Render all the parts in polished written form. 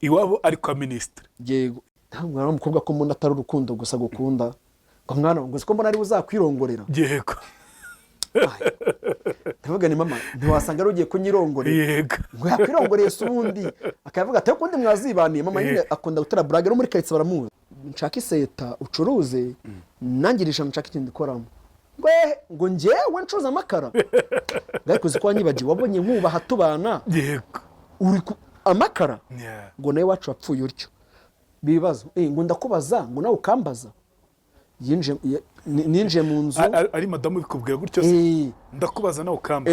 iwabo ari kwa minisitiri. yego mwana w'umukobwa ko mbona atari urukundo gusa gukunda ngo mwana ngo ko mbona ari buzakwirongorera. Yego. Ndavuga ni mama ntiwasanga ari ugiye kunyirongorera. Yego. Ngo yakwirongoreye sundi akavuga ati kundi mwazibaniye mama nyine akunda gutera brag no muri kayitsi baramuzi. Nshaka iseta ucuruze nangirisha nshaka ikindi koramo. Ngo njyewe ncuruza amakara. Ngayikuze ko wanyibagiwe wabonye nkubaha tubana. Yego. Uri amakara. Yeah. Ngo nawe wacu wapfuye uryo. Bibazo ngo ndakubaza ngo nawe ukambaza. Ninje mu nzu ari madamu bikubwira gutyo se ndakubaza nawe ukamba.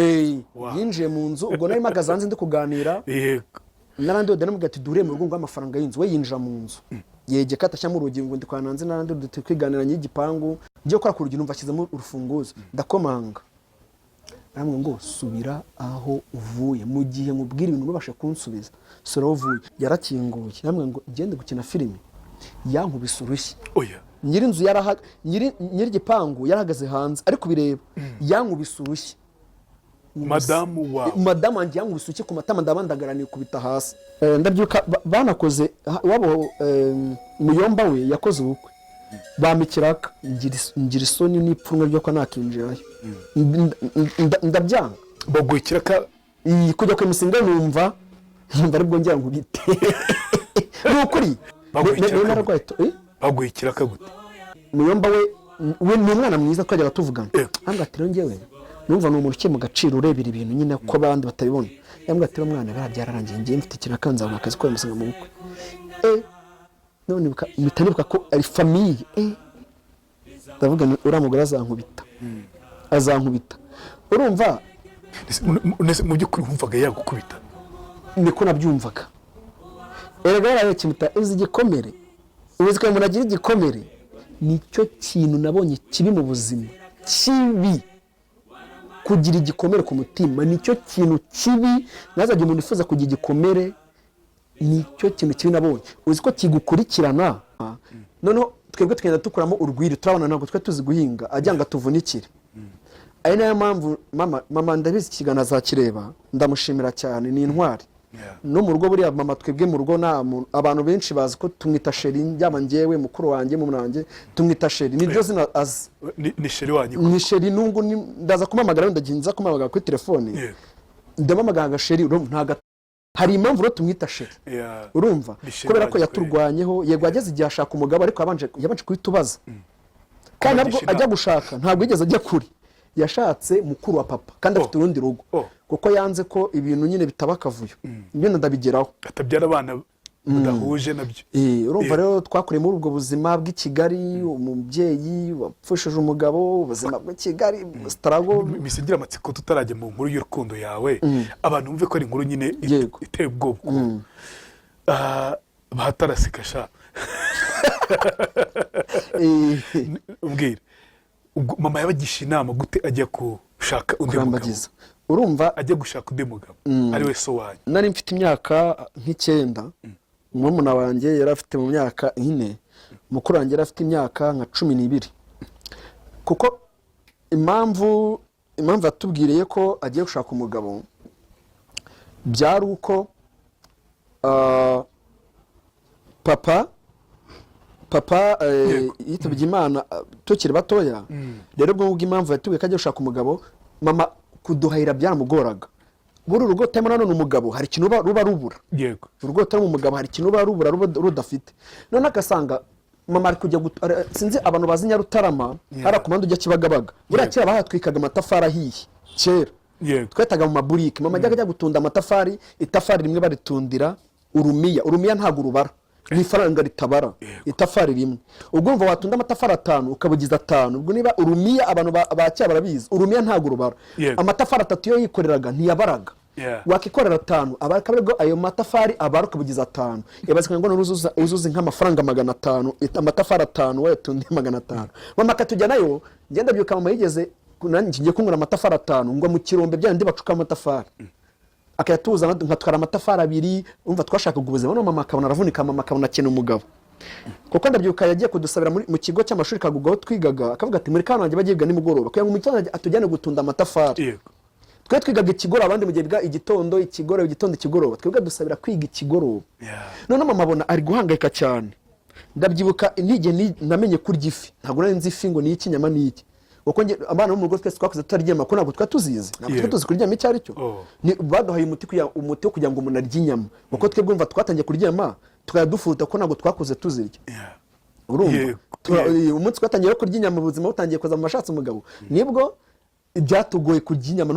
Yinje mu nzu ubwo nawe magazanze ndi kuganira. Yego. Narandi ode namuga ati dure mu rugo ngo amafaranga y'inzu we yinjira mu nzu. Yege katashya mu rugi ngo ndi kwananze narandi ode twiganira nyigipangu ngiye gukora ku rugi numva kizemo urufunguzo ndakomanga. Namwe ngo subira aho uvuye mu gihe mubwira ibintu mubashe kunsubiza sura uvuye yarakinguye. Namwe ngo gende gukina filime yankubise urushyi. Oya. Nyiri inzu nyiri gipangu yarahagaze hanze ari kubireba yankubise urushyi. Madamu wanjye yankubise urushyi ku matama ndabandagaraniye kubita hasi. Ndabyuka banakoze wabo muyomba we yakoze ubukwe bamikiraka ngira isoni n'ipfunwe ryo ko nakinjirayo. Ndabyanga baguye kiraka kujya ku musinga numva ari bwo njya nkubite. Nukuri baguye kiraka gute? Muyomba we ni umwana mwiza twajyaga tuvugana. Ambwa ati njyewe numva ni umuntu mu gaciro urebera ibintu nyine ko abandi batabibona. Yambwa ati umwana barabyararangiye ngiye mfite kirakanza mu kazi ko musinga mu bukwe. None mitanibuka ko ari famille. Ndavuga uramugura azankubita. Urumva mu byukuri wumvaga yagukubita? Niko nabyumvaga. Erega yaraye kimuta uzi igikomere. Uzi ko umuntu agira igikomere nicyo kintu nabonye kibi mu buzima. Kibi kugira igikomere ku mutima nicyo kintu kibi. Nazaje umuntu ifuza kugira igikomere nicyo kintu kibi nabonye. Uzi ko kigukurikirana. Noneho twebwe twenda tukuramo urwiri turabona ntabwo twe tuzi guhinga ajyanga tuvunikire. Ari nayo mpamvu mama ndabizi kigana za kireba ndamushimira cyane ni intwari. No mu rugo buriya mama twebwe mu rugo abantu benshi bazi ko tumwita sheri njyama njyewe mukuru wanjye mu mwanjye tumwita sheri niryo zina azi ni sheri wanyu ni sheri nungu ndaza kumamagara ndaginza kumamagara kuri telefone ndamamagara sheri ntaga hari impamvu rero tumwita sheri urumva kubera ko yaturwanyeho yego ageze igihe ashaka umugabo ariko yabanje kwitubaza kandi nabwo ajya gushaka ntabwo yigeze ajya kuri yashatse mukuru wa papa kandi afite urundi rugo kuko yanze ko ibintu nyine bitaba kavuyo ibintu ndabigeraho atabyara abana mudahuje nabyo. Urumva rero twakoreye muri ubwo buzima bw'i Kigali umubyeyi wapfushije umugabo ubuzima bw'i Kigali strago misigira amatsiko tutarajya mu nkuru y'urukundo yawe abantu bumve ko ari inkuru nyine iteye ubwoko. Bahatarasika sha umbwire mama yabagisha inama gute ajya gushaka undi mugabo? Urumva ajya gushaka undi mugabo ari we so wanyu. Nari mfite imyaka nk'icyenda murumuna wanjye yari afite mu myaka 4 mukuru wanjye yari afite imyaka nka 12 kuko impamvu yatubwiriye ko agiye gushaka umugabo byari uko papa yitabye Imana tukiri batoya. Rero ubwo impamvu yatubwiye ko agiye gushaka umugabo mama kuduhahira byaramugoraga. Buri rugo tema none umugabo hari ikintu ruba rubura. Yego. Urugo tema umugabo hari ikintu ruba rubura rudafite. None agasanga mama ari kujya sinzi abantu bazi Nyarutarama hari akomando ujya Kibagabaga. Buriya kera bahatwikaga amatafari ahiye kera. Twetaga mu maburike mama ajya gutunda amatafari itafari rimwe baritundira urumiya ntago urubara. Ni faranga ritabara itafari rimwe ubwo mva watunda amatafari 5 ukabugiza 5 ubwo niba urumiya abantu bacya barabizi urumiya ntago rubara amatafari 3 yo yikoreraga ntiyabaraga wakikorera 5 abakabego ayo matafari abara ukabugiza 5 yabazika ngo uzuze nk'amafaranga 500 amatafari 5 wayatundiye 500 mama katujya nayo ngenda byuka mama yigeze ngiye kungura amatafari 5 ngo mu kirombe byandi bacuka amatafari akayatuza nkatwara amatafari 2 umva twashakaga ubuzima no mama akabona aravunika mama akabona cyane umugabo kuko ndabyuka yagiye kudusabira mu kigo cy'amashuri kagugaho twigaga akavuga ati muri kanange bagiye biga nimugoroba kugira ngo umucyana atujyane gutunda amatafari twe twigaga ikigoroba abandi mu gihe biga igitondo ikigoroba twebwe dusabira kwiga ikigoroba. None mama abona ari guhangayika cyane. Ndabyibuka ntige namenye kurya ifi, ntabwo nari nzi ifi ngo ni iki nyama ni iki, kuko abana bo mu rugo twese twakuze tutaryama ko ntabwo twatuzizi, ntabwo twatuzi kuryama icyo ari cyo. Baduhaye umuti wo kugira ngo umuntu arye inyama, kuko twebwe umva twatangiye kuryama tukadufuta ko ntabwo twakuze tuzirya. Urumva umunsi twatangiye kurya inyama ubuzima butangiye kuza mu mashatsi umugabo, nibwo byatugoye kurya inyama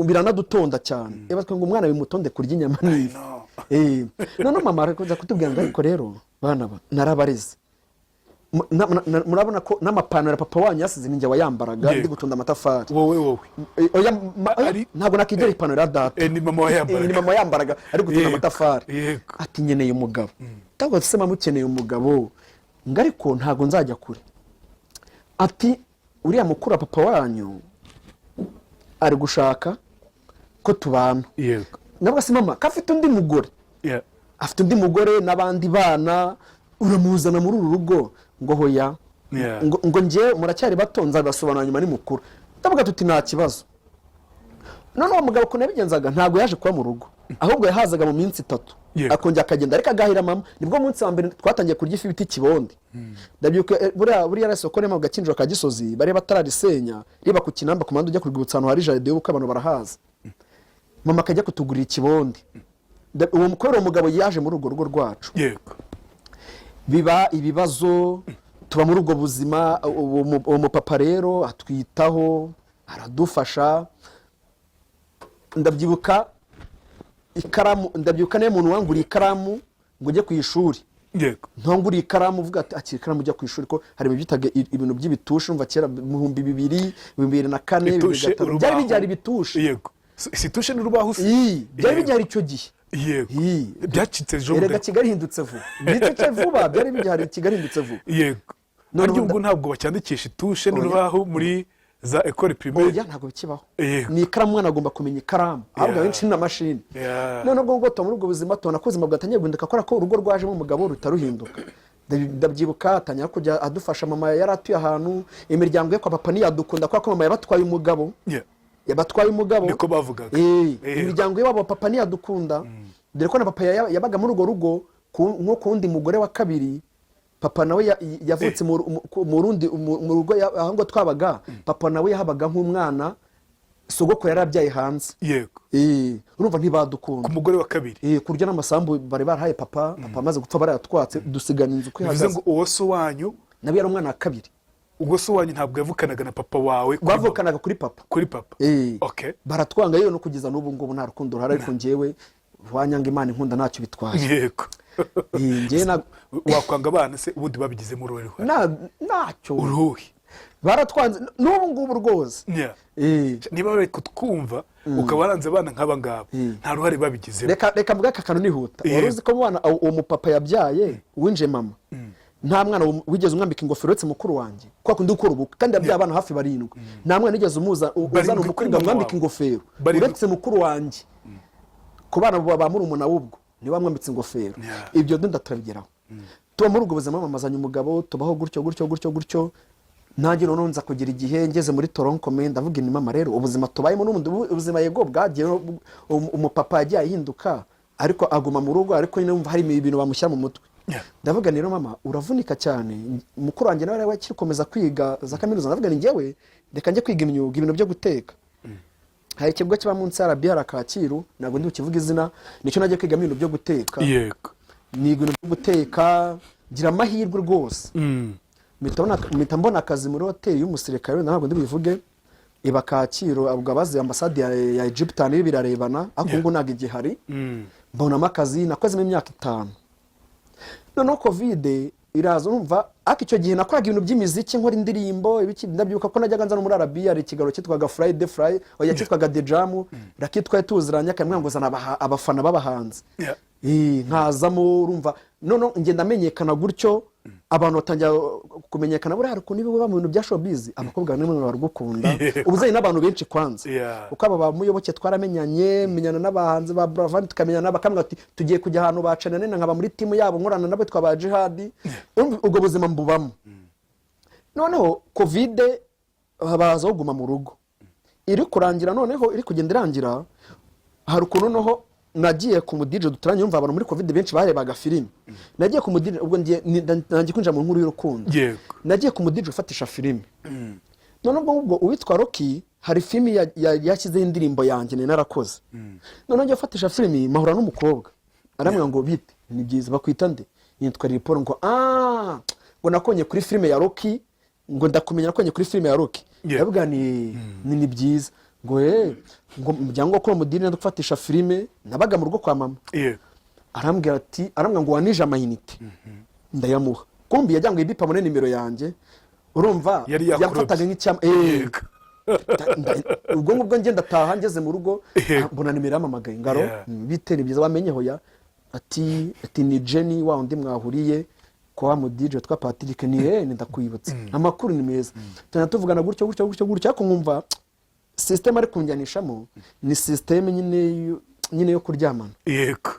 biranadutonda cyane. Batwe ngo umwana bimutonde kurya inyama n'ifi. None mama arakuza kutubwira ngo ariko rero bana narabareze, murabona ko n'amapantaro papa wanyu yasize ninjye wayambaraga ndi gutunda amatafari. Wowe ntabwo nakigera ipantaro ya data, ni mama wayambaraga, ni mama yambaraga ari gutunda amatafari. Ati nkeneye umugabo, ntabwo se mama ukeneye umugabo ngo ariko ntabwo nzajya kure. Ati uriya mukuru papa wanyu ari gushaka ko tubana. Nabwo se mama kafite undi mugore, afite undi mugore n'abandi bana, uramuzana muri uru rugo ngo hoya, ngo ngiye muracyari bato nzabasobanura nyuma ni mukuru. Ndavuga tuti nta kibazo. None uwo mugabo ko nabigenzaga ntabwo yaje kuba mu rugo, ahubwo yahazaga mu minsi 3 akongera akagenda ariko agahira mama. Nibwo munsi wa mbere twatangiye kurya ifi biti Kibondi. Ndabyuka buriya resoko rema gakinjiro ka Gisozi bare batararisenya riba ku Kinamba komanda ujya kurwibutsa ahantu hari jaride y'uko abantu barahaza. Mama akajya kutugurira Kibondi. Uwo mukoro umugabo yaje muri urwo rugo rwacu. Biba ibibazo tuba muri ubwo buzima. Uwo mupapa rero atwitaho aradufasha. Ndabyibuka ikaramu, ndabyibuka ne muntu wanguriye ikaramu ngo ujye ku ishuri. Ntonguriye ikaramu uvuga ati akira ikaramu ujya ku ishuri ko hari byitaga ibintu by'ibitushi umva kera mu 2000 2004 2005 byari bijyari bitushe. Situshe n'urubaho byari bijyari icyo gihe. Byacitse ejo Erega Kigali hindutse vuba. Bitse vuba byari bijyari Kigali hindutse vuba. None ubwo ntabwo bacyandikisha itushe n'urubaho muri za école primaire. Oya ntabwo bikibaho. Ni ikaramu mwana agomba kumenya ikaramu. Ahubwo benshi na machine. None ubwo to muri ubwo buzima tubona ko ubuzima bwatangiye guhinduka akora ko urugo rwajemo umugabo rutaruhinduka. Ndabyibuka atanya kujya adufasha. Mama yari atuye ahantu imiryango ye kwa papa ni yadukunda kwa ko mama yabatwaye umugabo. Yabatwaye umugabo niko bavugaga. Imiryango ye wabo papa ni yadukunda. Dore ko na papa yabaga muri urwo rugo nko kundi mugore wa kabiri. Papa nawe yavutse mu rundi mu rugo aho ngo twabaga. Papa nawe yahabaga nk'umwana sogoko yarabyaye hanze. Urumva ntibadukunda ku mugore wa kabiri. Kurya n'amasambu bari barahaye papa amaze gupfa barayatwatse dusigana inzu kwihagaze. Bivuze ngo uwo so wanyu nawe yari umwana wa kabiri. Ubwo so wanyu ntabwo yavukanaga na papa wawe? Bavukanaga kuri papa. Kuri papa. Okay. Baratwanga yewe no kugeza n'ubu ngubu nta rukundo ruhari ariko ngewe wanyanga Imana inkunda ntacyo bitwaye. Ngewe wakwanga abana se ubundi babigize mu ruhe? Ntacyo. Uruhi. Baratwanze n'ubu ngubu rwose. Niba bari kutwumva ukabaranze abana nk'aba ngabo nta ruhare babigize. Reka mbwa kakano nihuta. Waruzi ko mwana uwo mupapa yabyaye winje mama. Nta mwana wigeze umwambika ingofero uretse mukuru wanjye kwa kundi ukora ubu kandi abya abana hafi 7. Nta mwana wigeze uzana umukuru ngo amwambike ingofero uretse mukuru wanjye. Ku bana ba murumuna wubwo ni bamwambitse ingofero. Ibyo ndatubigeraho. Tuba muri ubwo buzima mamazanya umugabo tubaho gutyo. Nanjye none nza kugira igihe ngeze muri Toronto ndavuga ni mama rero ubuzima tubayemo n'ubundi ubuzima yego bwagiye umupapa yagiye ahinduka ariko aguma mu rugo ariko nyine umva hari ibintu bamushyira mu mutwe. Ndavuga rero mama uravunika cyane. Mukuru wanjye nawe akirikomeza kwiga za kaminuza. Ndavuga ni ngewe reka njye kwiga imyuga ibintu byo guteka. Hari ikigo kiba munsi ya RBR Kacyiru ntabwo ndi ukivuga izina nicyo nagiye kwiga ibintu byo guteka. Ni ibintu byo guteka gira amahirwe rwose. Mpita mbona akazi muri hoteli y'umusirikare ntabwo ndi bivuge iba Kacyiru ubwo abazi ambasade ya Egyptian birarebana ariko ngo ntabwo igihari. Mbonamo akazi nakozemo imyaka 5. Noneho covid iraza numva ariko icyo gihe nakoraga ibintu by'imiziki nkora indirimbo ibiki ndabyuka ko najyaga nza no muri Arabia ari ikigaro cyitwaga Friday Fry oya cyitwaga The Jam rakitwaye tuziranya kamwe ngo zana abafana babahanze. Nkazamo urumva none ngenda amenyekana gutyo abantu batangira kumenyekana buri hariko nibe baba mu bintu bya showbiz abakobwa bamwe baragukunda ubuzayi n'abantu benshi kwanza uko aba bamuyoboke twaramenyanye menyana n'abahanze ba Bravant tukamenyana bakamwe ati tugiye kujya ahantu bacana nene nkaba muri team yabo nkorana nabo twa Jihad ubwo buzima mbubamo. Noneho covid habaza kuguma mu rugo iri kurangira noneho iri kugenda irangira hari ukuntu noneho nagiye ku mudije duturanye yumva abantu muri covid benshi barebaga filime nagiye ku mudije ubwo nangiye kwinjira mu nkuru y'urukundo nagiye ku mudije ufatisha filime none ubwo uwitwa Rocky hari filime yashyizeho indirimbo yanjye narakoze none ngiye ufatisha filime mahura n'umukobwa aramubwira ngo bite ni byiza bakwita nde yitwa Riporo ngo ngo nakonye kuri filime ya Rocky ngo ndakumenya nakonye kuri filime ya Rocky yavuga ni byiza ngo ngo mujyango ko mudini no gufatisha filime nabaga mu rugo kwa mama arambwira ngo wanije amayinite ndayamuha kumbi yajyango ibipa mune nimero yanjye urumva yamfataga nk'icyama ubwo ngubwo ngenda taha ngeze mu rugo mbona nimero yamamagaye ngaro bite ni byiza bamenye hoya ati ni Jenny wa undi mwahuriye kwa mu DJ twa Patrick ni ndakwibutse amakuru ni meza tuna tuvugana gutyo ariko nkumva system ari kunjanishamo ni system nyine yo kuryamana yego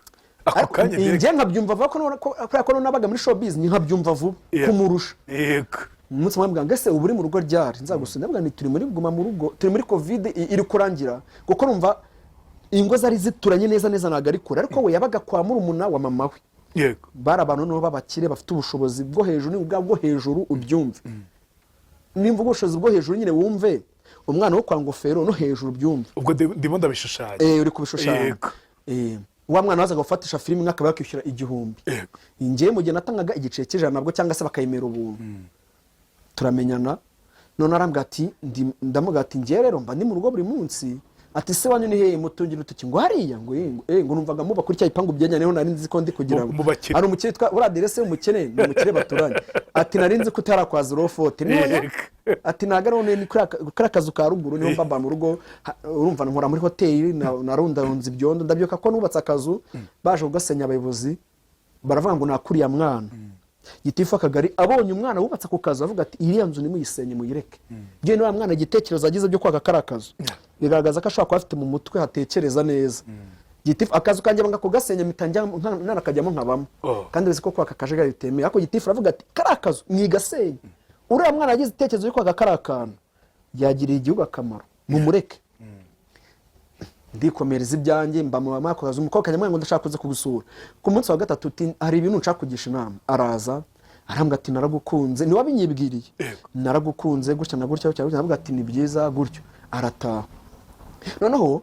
ako kanya nje nkabyumva vuba ko nabaga muri showbiz nkabyumva vuba kumurusha yego umunsi mwambwa ngese uburi mu rugo ryari nzagusunda bwa ni turi muri guma mu rugo turi muri covid iri kurangira kuko numva ingo zari zituranye neza naga ariko we yabaga kwa murumuna wa mama we yego bara abantu no babakire bafite ubushobozi bwo hejuru bwo hejuru ubyumve nimva ubushobozi bwo hejuru nyine wumve umwana wo kwa ngofero no hejuru byumve ubwo ndimo ndabishushanya uri kubishushanya wa mwana wazaga gufatisha filime mwaka bakishyura 1000 ingiye mu gihe natangaga igice cy'ijana nabwo cyangwa se bakayimera ubuntu turamenyana none arambwa ati ndamuga ati ngiye rero mba ndi mu rugo buri munsi ati se wanyu ni hehe mutungira utuki ngo hariya ngo numvaga muba kuri cya ipangu byenyaneho nari nzi ko ndi kugira ngo ari umukire twa uri adresse y'umukene ni umukire baturanye ati nari nzi ko utarakwaza rofote niyo ati nagarone ni kuri akazu ka ruguru niho mbamba mu rugo urumva nkora muri hoteli narundarunze ibyondo ndabyoka ko nubatse akazu baje ugasenya abayobozi baravuga ngo nakuriya mwana Gitifu akagari abonye umwana wubatse ku kazu avuga ati iriya nzu nimuyisenye muyireke byo niba mwana igitekerezo agize byo kwaka karakazo bigaragaza ko ashobora kuba afite mu mutwe hatekereza neza Gitifu akazu kanje banga kugasenya mitanja narakajyamo nkabamo kandi bizi ko kwaka kajagari bitemeye ako Gitifu aravuga ati karakazo mwigasenye uriya mwana agize igitekerezo cyo kwaka karakana yagiriye igihugu akamaro mumureke ndikomereza ibyanjye mba mu mama koza umukobwa kanyamwe ngo ndashaka kuza kugusura ku munsi wa gatatu hari ibintu nshaka kugisha inama araza arambwa ati naragukunze ni wabinyibwiriye naragukunze gutya na gutya aravuga ati ni byiza gutyo arataha noneho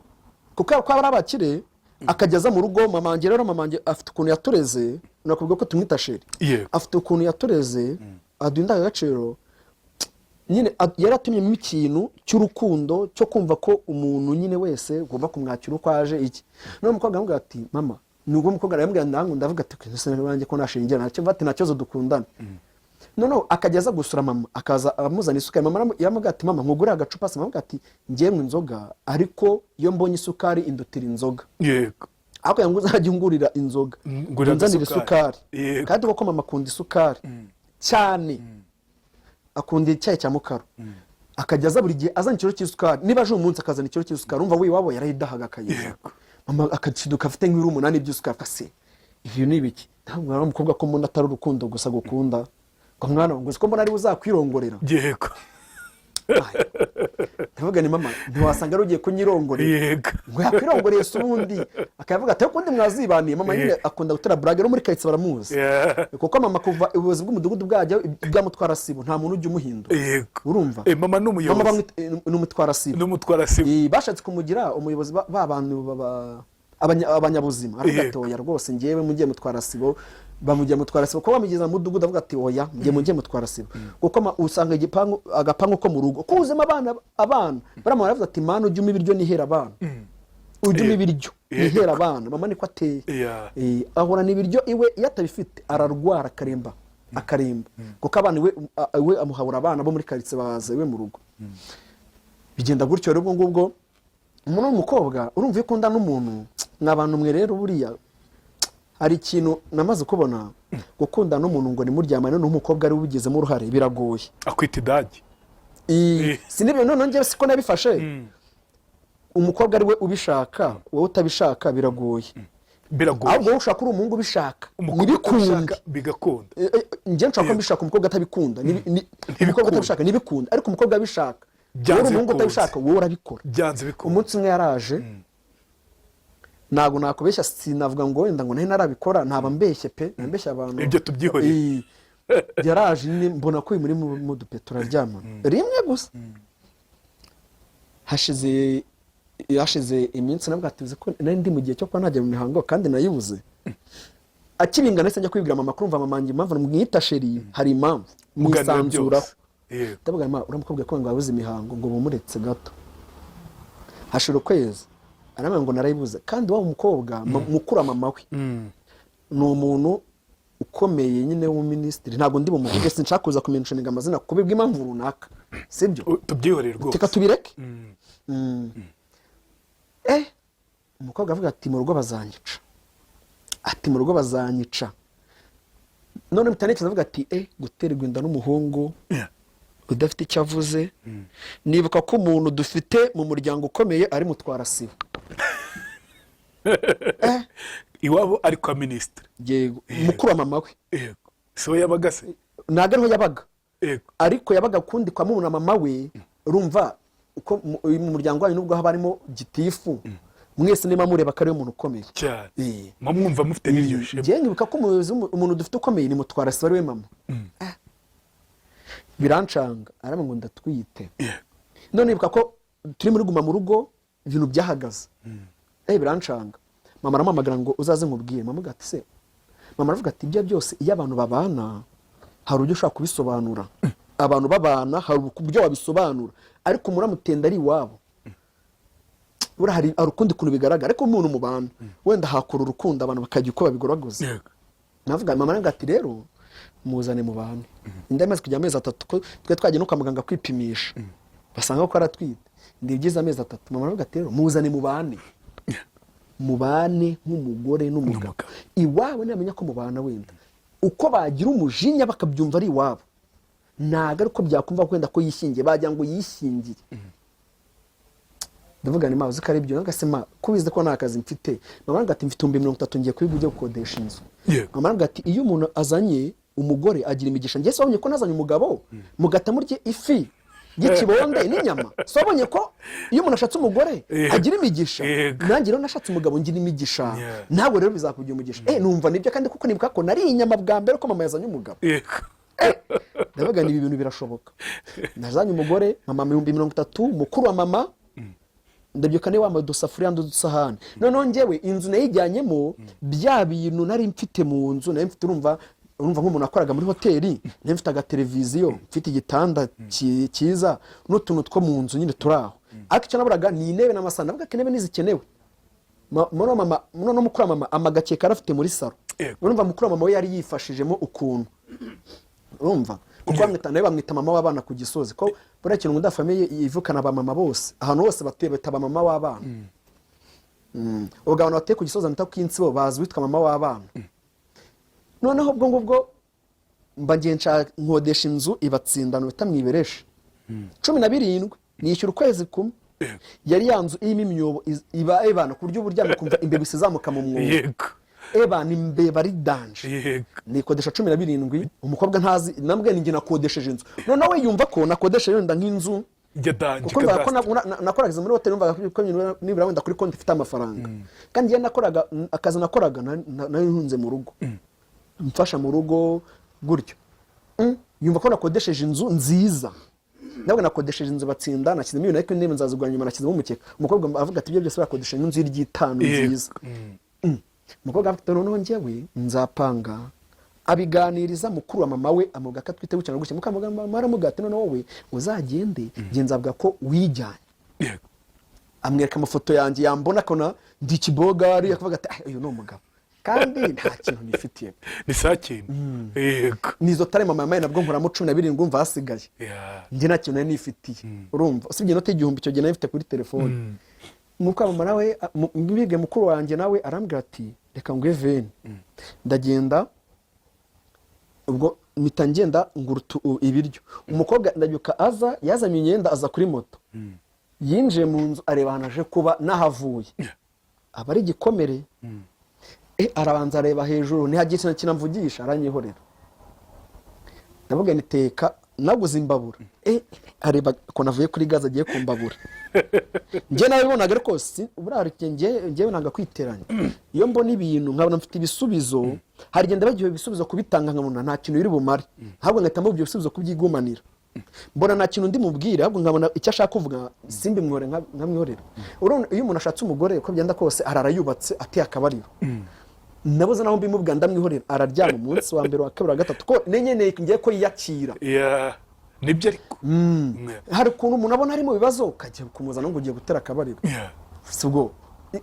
kuko ari abakire akageza mu rugo mamange rero mamange afite ukuntu yatureze nakubwiye ko tumwita sheri afite ukuntu yatureze adunda agaciro nyine yaratumyemo ikintu cy'urukundo cyo kumva ko umuntu nyine wese ugomba kumwakira uko aje iki none umukobwa aramubwira ati mama nubwo umukobwa arambwira ndavuga ati kwese ko nashingira nacyo bati nacyo dukundana noneho akageza gusura mama akaza amuzana isukari mama yaramubwira ati mama nkugure agacupa se mama ati ngiye mu inzoga ariko iyo mbonye isukari indutira inzoga yego ako yangu uzajya ungurira inzoga nzanira isukari kandi koko mama akunda isukari cyane akunda icyayi cya mukaro akajyaza buri gihe azana ikiro cy'isukari niba aje umunsi akazana ikiro cy'isukari umva wiwabo yarayidahaga akayeza mama akaciduka afite nk'ibiro 8 by'isukari akase ibyo ni ibiki ntabwo ari umukobwa ko mbona atari urukundo gusa gukunda ngo mwana ngo ko mbona ari uzakwirongorera yego ndavuga ni mama ntiwasanga rugiye kunyirongorera ngo yakwirongoreye ubundi akavuga ati kundi mwazibaniye mama nyine akunda gutera brage no muri kayitse baramuzi kuko mama kuva ubuyobozi bw'umudugudu bwajya bwamutwara sibo nta muntu ujya umuhindo urumva mama n'umuyobozi n'umutwara sibo bashatse kumugira umuyobozi b'abantu abanyabuzima aravuga ati oya rwose ngiyewe mugiye mutwara sibo bamugiye mutwara sibo ko bamugeza mu mudugudu avuga ati oya mugiye mutwara sibo kuko usanga agapangu ko mu rugo kuzema abana baramara bavuga ati mana ujye umibiryo nihera abana ujye umibiryo nihera abana mama niko ateye ahora n'ibiryo iwe iyo atabifite ararwara akaremba kuko abana we amuhabura abana bo muri karitsiye baza iwe mu rugo bigenda gutyo rero ngubwo umuntu w'umukobwa urumva iyo ukunda n'umuntu n'abantu mwe rero buriya hari ikintu namaze kubona gukunda n'umuntu ngo nimuryamane n'umukobwa ari ubigezemo uruhare biragoye akwita idagi sinibyo none ngewe siko nabifashe umukobwa ari we ubishaka wowe utabishaka biragoye ahubwo wowe ushaka uri umuhungu ubishaka nibikunda bigakunda ngewe nshaka ko mbishaka umukobwa atabikunda umukobwa atabishaka nibikunda ariko umukobwa abishaka byanze umuhungu bikunze. utabishaka wowe urabikora. byanze bikunze. Umunsi umwe yaraje ntabwo nakubeshya, sinavuga ngo wenda ngo nari narabikora, ntaba mbeshye pe, mbeshya abantu ibyo tubyihoreye. yaraje mbona ko muri mu dupe turaryamana rimwe gusa. hashize iminsi nabwo atuze ko nari ndi mu gihe cyo kuba najya mu mihango kandi nayibuze. Akibingana se njya kwibwira mama kurumva mama ngi impamvu mwita sheri hari impamvu mwisanzuraho. Ndavuga mama uramukobwa ko ngo wabuze imihango ngo bumuretse gato. Hashira ukwezi aramwe ngo narayibuze kandi wa umukobwa mukura mama we ni umuntu ukomeye nyine w'umuministiri, ntabwo ndi bumuvuge, sinshaka kuza kumenyesha amazina kubibwa impamvu runaka, sibyo tubyihorere rwose, tika tubireke. Umukobwa avuga ati mu rugo bazanyica, ati mu rugo bazanyica. None mutanekeza avuga ati guterwa inda n'umuhungu udafite icyo avuze. Nibuka ko umuntu dufite mu muryango ukomeye ari Mutwara Sibo iwabo ari kwa minisitiri. Yego, mukuru wa mama we. Yego, so yabaga se ntago ariho yabaga. Yego, ariko yabaga kundi kwa murumuna mama we. Urumva uko mu muryango wanyu nubwo haba harimo gitifu, mwese niba mureba ko ari umuntu ukomeye cyane, mwumva mufite n'iryo shema. Ngiye ngibuka ko umuntu dufite ukomeye ni Mutwara Sibo ari we mama. Birancanga arama ngo ndatwite. None nibuka ko turi muri guma mu rugo ibintu byahagaze. Birancanga mama aramamagara ngo uzaze nkubwire. Mama ati se, mama aravuga ati ibyo byose iyo abantu babana hari uburyo ushaka kubisobanura. Abantu babana hari uburyo wabisobanura, ariko muramutenda ari iwabo bura hari urukundo kuntu bigaragara, ariko umuntu mu bantu wenda hakora urukundo abantu bakajya uko babigoragoza. Navuga mama aranga ati rero muzane mu bantu. Indamaze kujya amezi 3 twe twagiye no kwa muganga kwipimisha, basanga ko aratwite. Ndigize amezi 3. Mama aravuga ati rero muzane mu bane, mubane nk'umugore n'umugabo. Iwabo namenya ko mubana wenda uko bagira umujinya bakabyumva ari iwabo, ntago ariko byakumva kwenda ko yishingiye bajya ngo yishingiye. Ndavuga ni mazi kare ibyo nagasema kubize ko nta kazi mfite. Mama aravuga ati mfite 30 ngiye kwiga ujye gukodesha inzu. Mama aravuga ati iyo umuntu azanye umugore agira imigisha. Ngiye sobonye ko nazanye umugabo mugata murye ifi y'ikibonde n'inyama. Sobonye ko iyo umuntu ashatse umugore agira imigisha, nanjye rero nashatse umugabo ngira imigisha. Ntabwo rero bizakugira umugisha. Numva nibyo kandi kuko nibuka ko nari inyama bwa mbere ko mama yazanye umugabo. Ndavuga ni ibi bintu birashoboka. Nazanye umugore mama 30 mukuru wa mama. Ndabyuka ne wambaye udusafuriya ndudusahane. None ngewe inzu nayijyanyemo bya bintu nari mfite mu nzu, nari mfite urumva nk'umuntu akoraga muri hoteli, nari mfite televiziyo, mfite igitanda cyiza n'utuntu two mu nzu nyine turaho. Ariko icyo naburaga ni intebe n'amasana. Ndavuga ko intebe nizikenewe. Mama no mukuru mama amagake karafite muri saro. Urumva mukuru mama we yari yifashijemo ukuntu. Urumva kuko bamwita mama w'abana ku Gisozi, ko buri kintu ngunda famille yivukana ba mama bose ahantu hose batuye bataba mama w'abana. Ubwo abantu batuye ku Gisozi nta kwinsibo bazi witwa mama w'abana. Noneho ubwo ngubwo mbagiye nkodesha inzu ibatsindano bitamwiberesha 17 nishyura ukwezi kumwe. Yari yanzu irimo imyobo iba ebana ku buryo uburyame kumva imbebe isizamuka mu mwobo. Ni imbeba ari danje. Nikodesha 17. Umukobwa ntazi nambwe ninjye nakodesheje inzu. None we yumva ko nakodesheje wenda nk'inzu kuko nakoraga muri hoteli, numva ko nibura wenda kuri konti ifite amafaranga. Kandi nakoraga akazi nakoraga nari ntunze mu rugo, mfasha mu rugo gutyo. Yumva ko nakodesheje inzu nziza. Nabwo nakodesheje inzu batsinda nakize miliyoni ariko ndebe nzazugura nyuma nakize umukeka. Umukobwa avuga ati ibyo byose bakodesheje inzu y'itanu nziza. Umukobwa afite noneho ngewe nzapanga abiganiriza mukuru wa mama we amuga katwite bucyana gushya mukamugamba aramugate none wowe uzagende genzavuga ko wijyanye. Amwereka amafoto yanjye yambona kona ndi kibogari akavuga ati uyu no mugabo kandi nta kintu nifitiye ni saki. Nizo tare mama mama nabwo nkora mu 17 ngumva hasigaye. Nge nta kintu nifitiye. Urumva usibye note 1000 cyo gena ifite kuri telefone. Muka mama nawe mbibwe mukuru wanjye nawe arambwira ati reka ngwe veni. Ndagenda ubwo mitangenda ngurutu ibiryo. Umukobwa ndabyuka aza yazanye imyenda aza kuri moto. Yinjiye mu nzu areba hanaje kuba nahavuye. Abari gikomere. Arabanza areba hejuru ntihagiye kinamvugisha aranyihorera. Ndavuga niteka naguze imbabura areba ko navuye kuri gaze agiye kumbabura njye nawe bibonaga ariko buriya njyewe nanga kwiteranya iyo mbona ibintu nkabona mfite ibisubizo hari igenda bagiye ibisubizo kubitanga nkabona nta kintu biri bumare ahubwo ngahita mbona ibyo bisubizo kubyigumanira mbona nta kintu ndi mubwire ahubwo nkabona icyo ashaka kuvuga simbi mwore nkamwihorera iyo umuntu ashatse umugore uko byenda kose arara yubatse ateye akabariro nabuze naho mbimubwira ndamwihorera araryama umunsi wa mbere wa kabiri wa gatatu ko nenyeneye ngiye ko yiyakira nibyo ariko hari ukuntu umuntu abona ari mu bibazo ukajya kumuzana ngo ugiye gutera akabariro si ubwo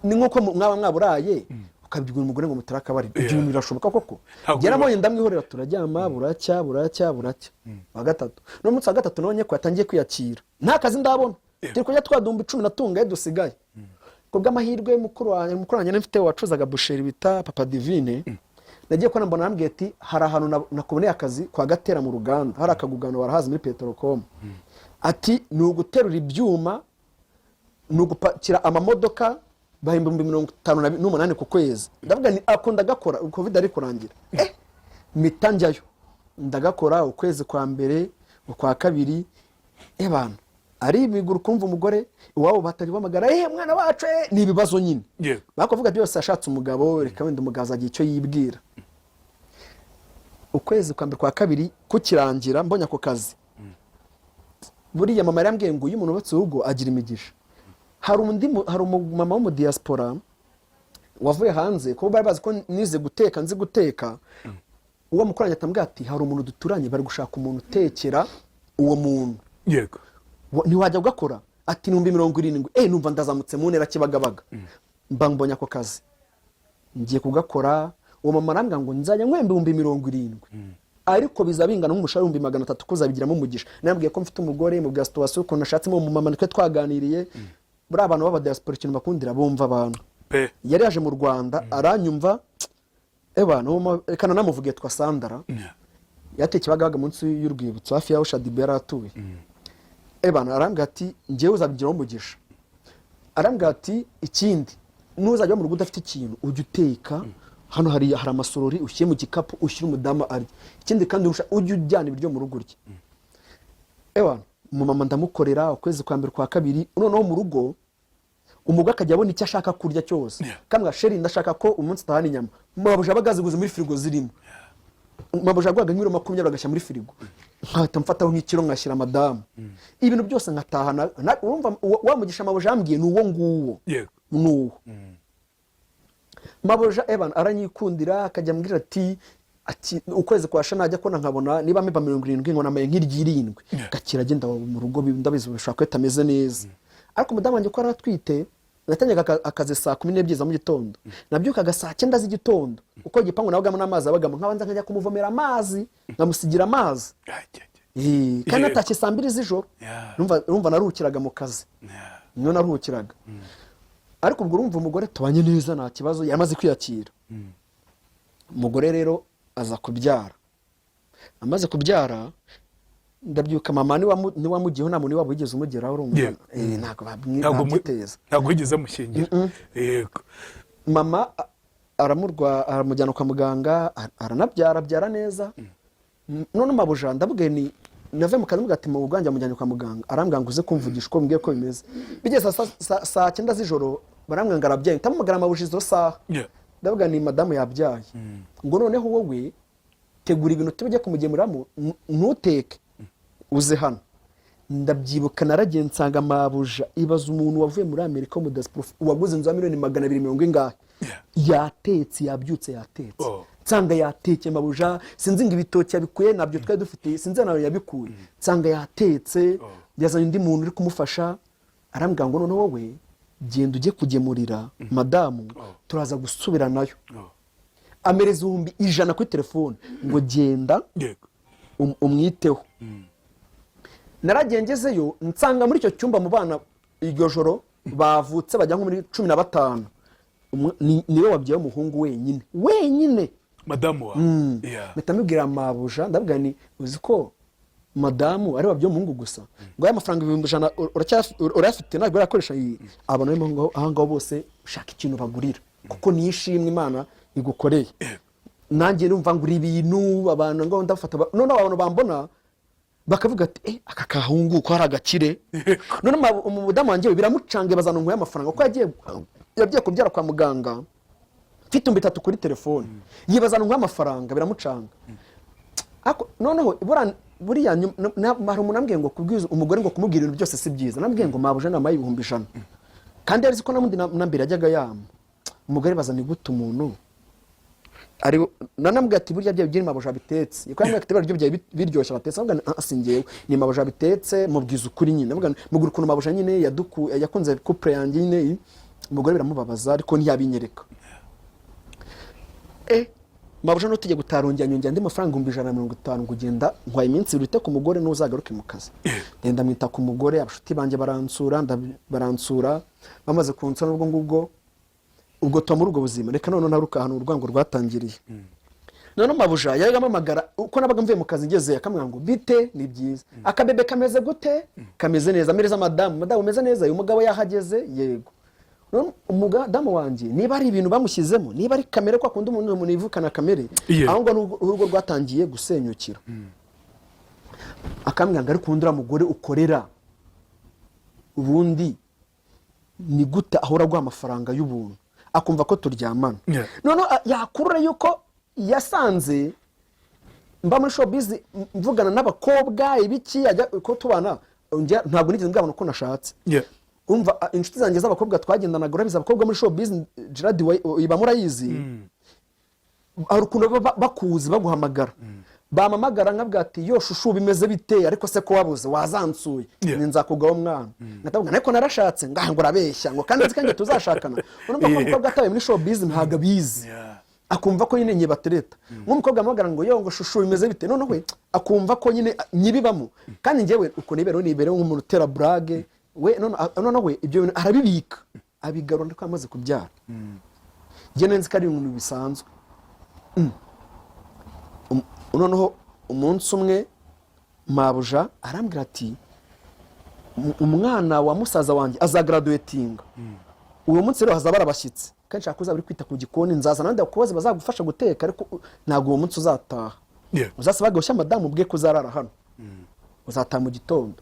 ni nk'uko mwaba mwaburaye ukabwira umugore ngo mutere akabariro ibyo bintu birashoboka koko njye nabonye ndamwihorera turaryama buracya wa gatatu n'umunsi wa gatatu nabonye ko yatangiye kwiyakira nta kazi ndabona turi kujya twadumba 10 natungaye dusigaye ku bw'amahirwe mukuru wanjye mfite wacuzaga busheri bita Papa Divine nagiye ko nambona nambwiye ati hari ahantu nakuboneye akazi kwa Gatera mu ruganda hari akagugano warahazi muri Petrocom ati ni uguterura ibyuma ni ugupakira amamodoka bahemba 58 ku kwezi ndavuga ni akunda gakora covid ari kurangira mitanjyayo ndagakora ukwezi kwa mbere kwa kabiri bana ari biguru kumva umugore iwabo batari bamagara mwana wacu ni ibibazo nyine bakuvuga byose ashatse umugabo reka wenda umugaza agiye icyo yibwira ukwezi kwa mbere kwa kabiri kukirangira mbonye ako kazi buriya mama yarambwiye ngo uyu muntu ubatse urugo agira imigisha hari umumama wo mu diaspora wavuye hanze kuko bari bazi ko nize guteka nzi guteka uwo mukoranye atambwira ati hari umuntu duturanye bari gushaka umuntu utekera uwo muntu yego ntiwajya ugakora ati 70 numva ndazamutse mu ntera Kibagabaga mbambonye ako kazi ngiye kugakora uwo mama arambwira ngo nzajya nkwembe 70 ariko bizabingana nk'umushahara 300 kuzabigiramo umugisha nambwiye ko mfite umugore mu bwa situation ko nashatsemo mu mama nitwe twaganiriye buri abantu baba diaspora ikintu bakundira bumva abantu yari yaje mu Rwanda aranyumva kana namuvugiye twa Sandara yateye Kibagabaga munsi y'urwibutso hafi yaho Shadibera atuye arambwira ati ngewe uzabigiraho umugisha arambwira ati ikindi nuzajya mu rugo udafite ikintu ujya uteka hano hari amasorori ushyire mu gikapu ushyire umudamu arya ikindi kandi ujya ujyana ibiryo mu rugo urya umumama ndamukorera ukwezi kwa mbere kwa kabiri noneho mu rugo umugore akajya abona icyo ashaka kurya cyose kamwe sheri ndashaka ko umunsi tahana inyama mabuja bagaziguze muri firigo zirimo mabuja gwaga nk'iro 20 agashyira muri firigo nkahita mfataho nk'ikiro ngashyira madamu ibintu byose nkatahana urumva wamugisha mabuja yambwiye nuwo nguwo nuwo mabuja aranyikundira akajya mbwira ati ukwezi kwasha najya ko nkabona niba meba 70 ngo namaye nk'iryi 7 gakira agenda mu rugo ndabizi bishaka ko tameze neza ariko mudamu wanjye ko aratwite natanyaga akazi saa 12 za mu gitondo nabyukaga saa 9 z'igitondo uko igipangu nabagamo n'amazi abagamo nkabanza nkajya kumuvomera amazi ngamusigira amazi kandi atashye saa 2 z'ijoro numva naruhukiraga mu kazi niyo naruhukiraga ariko ubwo urumva umugore tubanye neza nta kibazo yamaze kwiyakira umugore rero aza kubyara amaze kubyara ndabyuka mama ni wamugiyeho nta muntu waba wigeze umugeraho urumva ntabwo wigeze amushyingira yego mama aramujyana kwa muganga aranabyara neza none mabuja ndavuga ni nave mu kazi mugati mu bwanjye amujyanye kwa muganga arambwira ngo uze kumvugisha uko mbwiye ko bimeze bigeze saa 9 z'ijoro barambwira ngo arabyaye ntamugara mabuja izo saha ndavuga ni madamu yabyaye ngo noneho wowe tegura ibintu tujye kumugemuramo ntuteke uze hano ndabyibuka naragiye nsanga mabuja ibaza umuntu wavuye muri Amerika mu diaspora waguze inzu ya $240 ingahe yatetse yabyutse yatetse nsanga yateke mabuja sinzi ngo ibitoki yabikuye nabyo twari dufite sinzi nawe yabikuye nsanga yatetse yazanye undi muntu uri kumufasha arambwira ngo none wowe genda ujye kugemurira madamu turaza gusubira nayo amereza 100 kuri telefone ngo genda umwiteho naragengezeyo nsanga muri icyo cyumba mu bana iryo joro bavutse bajya nko muri 15 niwe wabyaye umuhungu wenyine madamu wa metamubwira mabuja ndavuga ni uzi ko madamu ari wabyaye umuhungu gusa ngo aya mafaranga 100 urafite ntabwo yakoresha abana ngo ahangaho bose ushaka ikintu bagurira kuko nishimwe Imana igukoreye nanjye numva nguri ibintu abantu ngo ndafata none abantu bambona bakavuga ati aka kahungu ko hari agakire none umudamu wanjye biramucanga bazana ngo y'amafaranga ko yagiye kubyara kwa muganga mfite 3 kuri telefone yibazana ngo y'amafaranga biramucanga noneho buriya hari umuntu ambwiye ngo kubwiza umugore ngo kumubwira ibintu byose si byiza nambwiye ngo mabuje nama y'ibihumbi 100 kandi yari ko namundi nambira ajyaga yama umugore bazana gute umuntu ari nanambwiye ati burya bya byiri mabuje bitetse yiko yambwiye ati baryo bya biryoshye batetse ahubwo asingewe ni mabuje bitetse mubwiza ukuri nyine navuga mugura ukuntu mabuje nyine yakunze couple yanjye nyine umugore biramubabaza ariko ntiyabinyereka mabuje no tujye gutarongera nyongera andi mafaranga 150 kugenda nkwaye iminsi urite ku mugore n'uzagaruke mu kazi ndenda mwita ku mugore abashuti banje baransura bamaze kunsana ubwo twa muri ubwo buzima reka none naruka hano urwango rwatangiriye none mabuja yaje amamagara uko nabaga mvuye mu kazi ngeze akamwira ngo bite ni byiza akabebe kameze gute kameze neza amereza madamu umeze neza uyu mugabo yahageze yego none umugadamu wanje niba ari ibintu bamushyizemo niba ari kamere kwa kundi umuntu yivukana kamere aho ngo urugo rwatangiye gusenyukira akamwira ngo ari kundura mugore ukorera ubundi ni gute ahora gwa amafaranga y'ubuntu akumva ko turyamana none yakurura yuko yasanze mba muri showbiz mvugana n'abakobwa ibiki ajya ko tubana ntabwo nigeze mbwabona ko nashatse umva inshuti zanjye z'abakobwa twagendanaga urabiza abakobwa muri showbiz Gerard iba murayizi arukundo bakuzi baguhamagara bamamagara nkabwa ati yo shushu bimeze bite ariko se ko wabuze wazansuye ninzakugaho mwana ngatavuga ariko narashatse ngo urabeshya ngo kandi zikanje tuzashakana urumva ko umukobwa ataye muri showbiz ntaga bizi akumva ko nyine nyibatereta nk'umukobwa amagara ngo yo ngo shushu bimeze bite none we akumva ko nyine nyibibamo kandi njyewe uko nibere nk'umuntu utera brage we none we ibyo arabibika abigarura ndiko amaze kubyara je nenzi kari ibintu bisanzwe noneho umunsi umwe mabuja arambwira ati umwana wa musaza wanjye azagraduatinga uwo munsi rero hazaba arabashyitsi kandi nshaka kuza bari kwita ku gikoni nzaza nandi kubaza bazagufasha guteka ariko ntago uwo munsi uzataha uzasaba gashya madamu ubwe kuzarara hano uzataha mu gitondo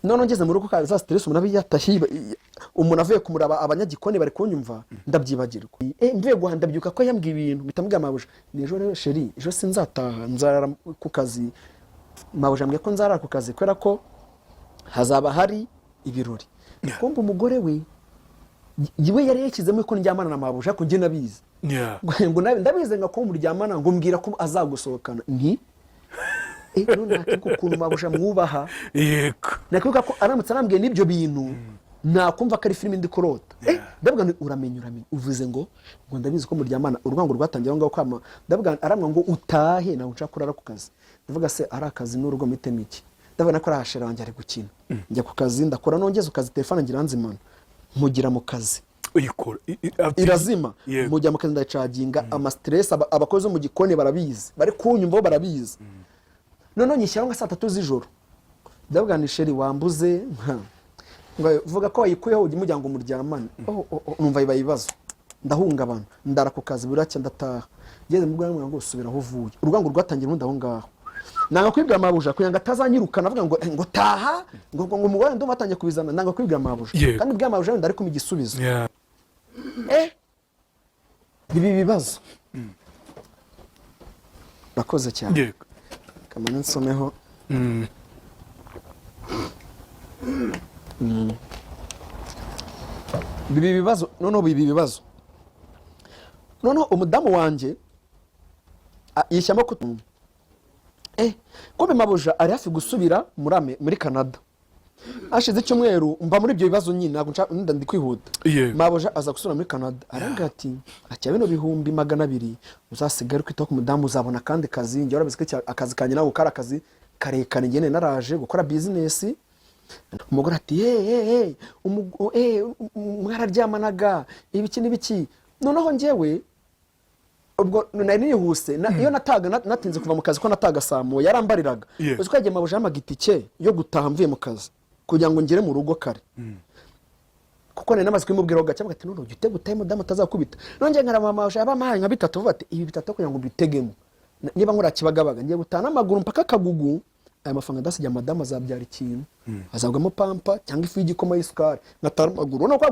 none ngeze mu rugo kaza stress umuntu abiyatahiba umuntu avuye kumuraba abanyagikoni bari kunyumva ndabyibagirwa mvuye guhanda byuka ko yambwiye ibintu bitamubwiye mabuja nejo rero sheri ejo sinzataha nzarara ku kazi mabuja ambwiye ko nzarara ku kazi kwera ko hazaba hari ibirori kumva umugore we yiwe yari yakizemo ko njyamana na mabuja ko nge nabizi ngo ndabize nga ko muryamana ngo mbwira ko azagusohokana nti none nakiko kuntu mabuja mwubaha yego nakiko ko aramutse arambwiye n'ibyo bintu nakumva ko ari filime ndi kurota ndavuga uramenye uvuze ngo ndabizi ko muryamana urwango rwatangiye ngo kwama ndavuga aramwa ngo utahe nawe nshaka kurara ku kazi ndavuga se ari akazi n'urugo mitemo iki ndavuga ko arashera wanjye ari gukina njya ku kazi ndakora nongeze ukazi telefone ngira nzimana mugira mu kazi uyikora irazima mujya mu kazi ndacaginga ama stress abakozi mu gikoni barabizi bari kunyumva barabizi none nyishyira ngo 3 z'ijoro ndavuga ni sheri wambuze ngo vuga ko wayikuyeho ujye mujya ngo muryamane numva ibibazo ndahungabana ndara ku kazi buracya ndataha ngeze mu bwanwa ngo usubira aho uvuye urwango rwatangiye n'undi aho ngaho nanga kwibwira mabuja kugira ngo atazanyirukana avuga ngo taha ngo umugore ndumva atangiye kubizana nanga kwibwira mabuja kandi bwa mabuja ndari kuma igisubizo bibi bibazo bakoze cyane kamana nsomeho bibi bibazo noneho umudamu wanje yishyamo ko ko bimabuja ari hafi gusubira muri Canada ashize icyumweru mba muri ibyo bibazo nyine ntabwo ndi kwihuta mabuja aza gusubira muri Canada aranga ati acya bino bihumbi 200 uzasigara kwita ku mudamu uzabona kandi kazi njye urabizike akazi kanye nawe ukara akazi karekane ngene naraje gukora business umugore ati mwararyamanaga ibiki n'ibiki noneho njyewe ubwo nari nihuse iyo natinze kuva mu kazi ko nataga samo yarambariraga uzi ko yagiye mabuja y'amagitike yo gutaha mvuye mu kazi kugira ngo ngere mu rugo kare kuko nari namaze kwimubwira gacha ati none ujye gutaha mudamu atazakubita nonje nkara mama yabampaye nka 3 vuba ati ibi 3 kugira ngo bitegemo niba nkora kibagabaga ngiye gutana amaguru mpaka kagugu aya mafaranga adasigaye madamu azabyara ikintu azagwamo pampa cyangwa ifu y'igikoma y'isukari ngatara amaguru urabona ko